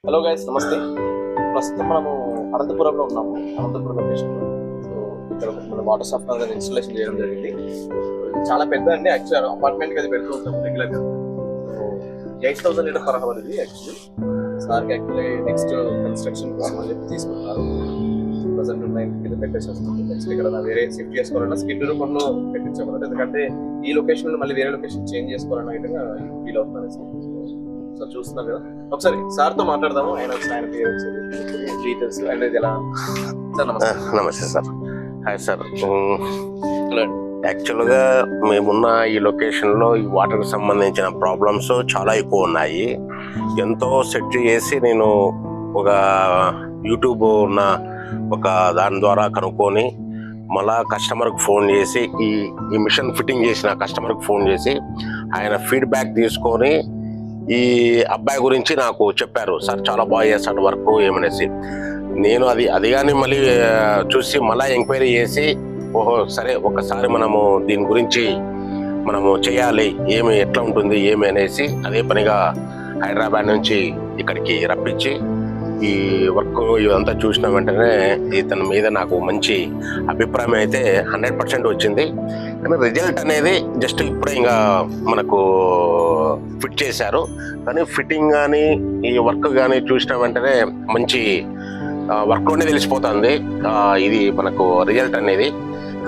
Hello guys, నమస్తే. ప్రస్తుతం మనము అనంతపురంలో ఉన్నాము. అనంతపురం లొకేషన్లో. సో ఇక్కడ మన వాటర్ సాఫ్ట్వేర్ అనేది ఇన్స్టాలేషన్ చేయడం జరిగింది. చాలా పెద్ద అండి. యాక్చువల్ అపార్ట్మెంట్కి అది పెడుతూ ఉంటాము రెగ్యులర్గా. సో 8,000 లీటర్ పర్ అవర్ ఇది. యాక్చువల్లీ సార్కి యాక్చువల్లీ నెక్స్ట్ కన్స్ట్రక్షన్ కోసం అని చెప్పి తీసుకుంటారు. ప్రజెంట్ ఉన్న ఇంటికి పెట్టేసి వస్తుంది. నెక్స్ట్ ఇక్కడ వేరే షిఫ్ట్ చేసుకోవాలన్నా స్కిడ్ రూపంలో పెట్టించమన్నారు. ఎందుకంటే ఈ లొకేషన్లో మళ్ళీ వేరే లొకేషన్ చేంజ్ చేసుకోవాలన్న విధంగా ఫీల్ అవుతుంది. సో చూస్తున్నారు కదా, ఒకసారి సార్తో మాట్లాడదాము. ఆయన డీటెయిల్స్ అండ్ ఇది ఎలా. సార్ నమస్తే. నమస్తే సార్. Hi sir. యాక్చువల్గా మేమున్న ఈ లొకేషన్లో ఈ వాటర్కి సంబంధించిన ప్రాబ్లమ్స్ చాలా ఎక్కువ ఉన్నాయి. ఎంతో సెట్ చేసి నేను ఒక యూట్యూబ్ ఉన్న ఒక దాని ద్వారా కనుక్కొని మళ్ళా కస్టమర్కి ఫోన్ చేసి ఈ మిషన్ ఫిట్టింగ్ చేసిన కస్టమర్కి ఫోన్ చేసి ఆయన ఫీడ్బ్యాక్ తీసుకొని ఈ అబ్బాయి గురించి నాకు చెప్పారు. సార్ చాలా బాగా చేస్తాడు వర్క్ ఏమనేసి. నేను అది కానీ మళ్ళీ చూసి మళ్ళీ ఎంక్వైరీ చేసి ఓహో సరే ఒకసారి మనము దీని గురించి మనము చేయాలి, ఎట్లా ఉంటుంది ఏమి అనేసి అదే పనిగా హైదరాబాద్ నుంచి ఇక్కడికి రప్పించి ఈ వర్క్ ఇదంతా చూసిన వెంటనే ఇతని మీద నాకు మంచి అభిప్రాయం అయితే 100% వచ్చింది. కానీ రిజల్ట్ అనేది జస్ట్ ఇప్పుడే ఇంకా మనకు ఫిట్ చేశారు. కానీ ఫిట్టింగ్ కానీ ఈ వర్క్ కానీ చూసిన వెంటనే మంచి వర్క్లోనే తెలిసిపోతుంది ఇది మనకు రిజల్ట్ అనేది.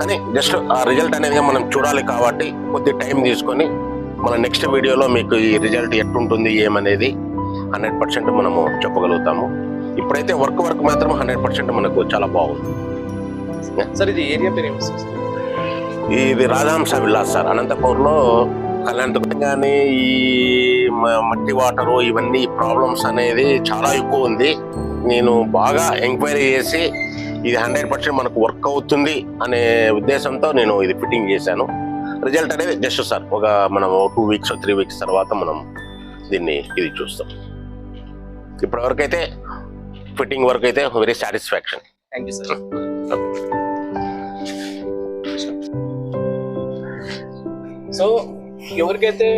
కానీ జస్ట్ ఆ రిజల్ట్ అనేది మనం చూడాలి కాబట్టి కొద్ది టైం తీసుకొని మన నెక్స్ట్ వీడియోలో మీకు ఈ రిజల్ట్ ఎట్లుంటుంది ఏమనేది 100% మనము చెప్పగలుగుతాము. ఇప్పుడైతే వర్క్ మాత్రం 100% మనకు చాలా బాగుంది. సార్ ఇది ఏరియా పేరు ఏమి? ఇది రాజహంస విల్లాస్ సార్, అనంతపూర్లో కళ్యాణ్. కానీ ఈ మట్టి వాటరు ఇవన్నీ ప్రాబ్లమ్స్ అనేది చాలా ఎక్కువ ఉంది. నేను బాగా ఎంక్వైరీ చేసి ఇది 100% మనకు వర్క్ అవుతుంది అనే ఉద్దేశంతో నేను ఇది ఫిట్టింగ్ చేశాను. రిజల్ట్ అనేది జస్ట్ సార్ ఒక మనం 2 వీక్స్ 3 వీక్స్ తర్వాత మనం దీన్ని ఇది చూస్తాం. ఇప్పటివరకు అయితే ఫిట్టింగ్ వర్క్ అయితే very satisfaction. Thank you sir. So ఎవరికైతే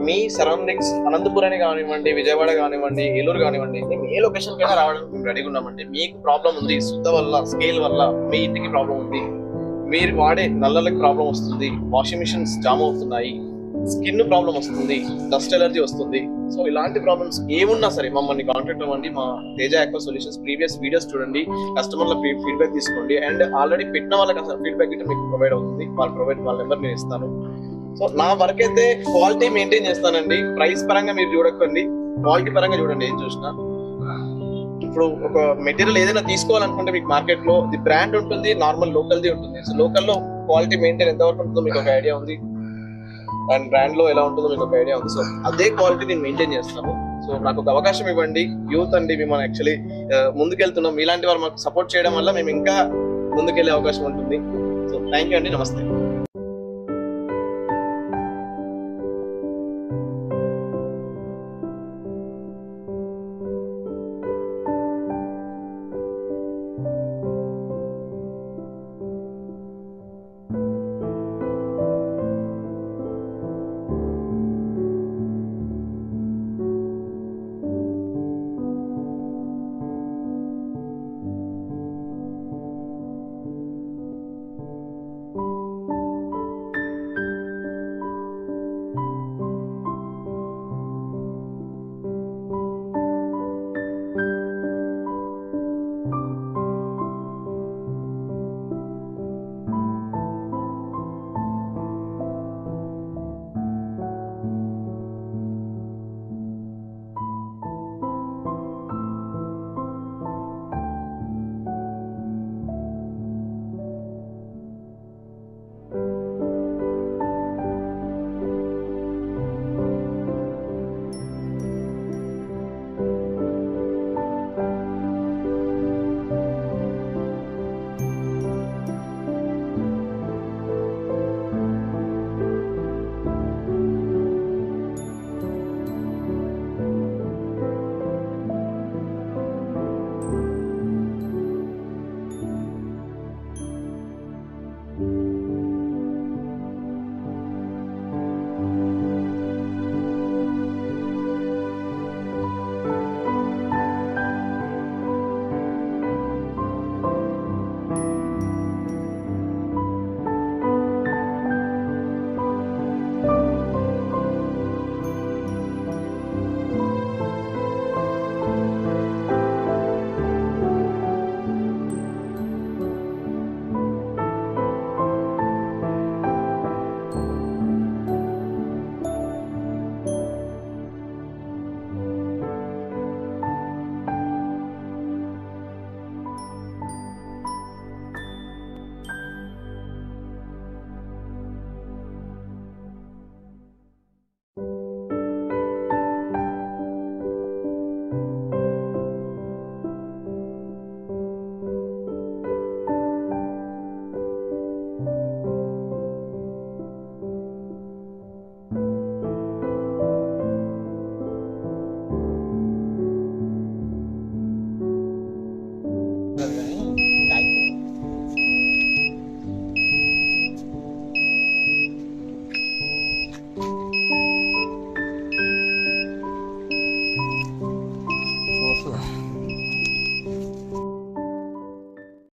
మీ సరౌండింగ్స్ అనంతపురాన్ని కానివ్వండి, విజయవాడ కానివ్వండి, ఏలూరు కానివ్వండి, మేము ఏ లొకేషన్ కైనా రావడానికి మేము రెడీగా ఉన్నామండి. మీకు ప్రాబ్లం ఉంది, శుద్ధ వల్ల స్కేల్ వల్ల మీ ఇంటికి ప్రాబ్లం ఉంది, మీరు వాడే నల్లలకి ప్రాబ్లం వస్తుంది, వాషింగ్ మిషన్స్ జామ్ అవుతున్నాయి, స్కిన్ ప్రాబ్లం వస్తుంది, డస్ట్ ఎలర్జీ వస్తుంది. సో ఇలాంటి ప్రాబ్లమ్స్ ఏమున్నా సరే మమ్మల్ని కాంటాక్ట్ అవ్వండి. మా Teja aqua solutions previous videos చూడండి, కస్టమర్ల ఫీడ్బ్యాక్ తీసుకోండి. అండ్ ఆల్రెడీ పెట్టిన వాళ్ళకి అసలు ఫీడ్బ్యాక్ అయితే మీకు ప్రొవైడ్ అవుతుంది. వాళ్ళ నెంబర్ నేను ఇస్తాను. సో నా వర్క్ అయితే క్వాలిటీ మెయింటైన్ చేస్తానండి. ప్రైస్ పరంగా మీరు చూడకండి, క్వాలిటీ పరంగా చూడండి. ఏం చూసినా ఇప్పుడు ఒక మెటీరియల్ ఏదైనా తీసుకోవాలనుకుంటే మీకు మార్కెట్ లో ది బ్రాండ్ ఉంటుంది, నార్మల్ లోకల్ది ఉంటుంది. సో లోకల్లో క్వాలిటీ మెయింటైన్ ఎంతవరకు ఉంటుందో మీకు ఒక ఐడియా ఉంది, అండ్ బ్రాండ్ లో ఎలా ఉంటుందో మీకు ఒక ఐడియా ఉంది. సో అదే క్వాలిటీ నేను మెయింటైన్ చేస్తాను. సో నాకు ఒక అవకాశం ఇవ్వండి. యూత్ అండి, మేము యాక్చువల్లీ ముందుకెళ్తున్నాం. ఇలాంటి వారు మాకు సపోర్ట్ చేయడం వల్ల మేము ఇంకా ముందుకెళ్లే అవకాశం ఉంటుంది. సో థ్యాంక్ యూ అండి. నమస్తే.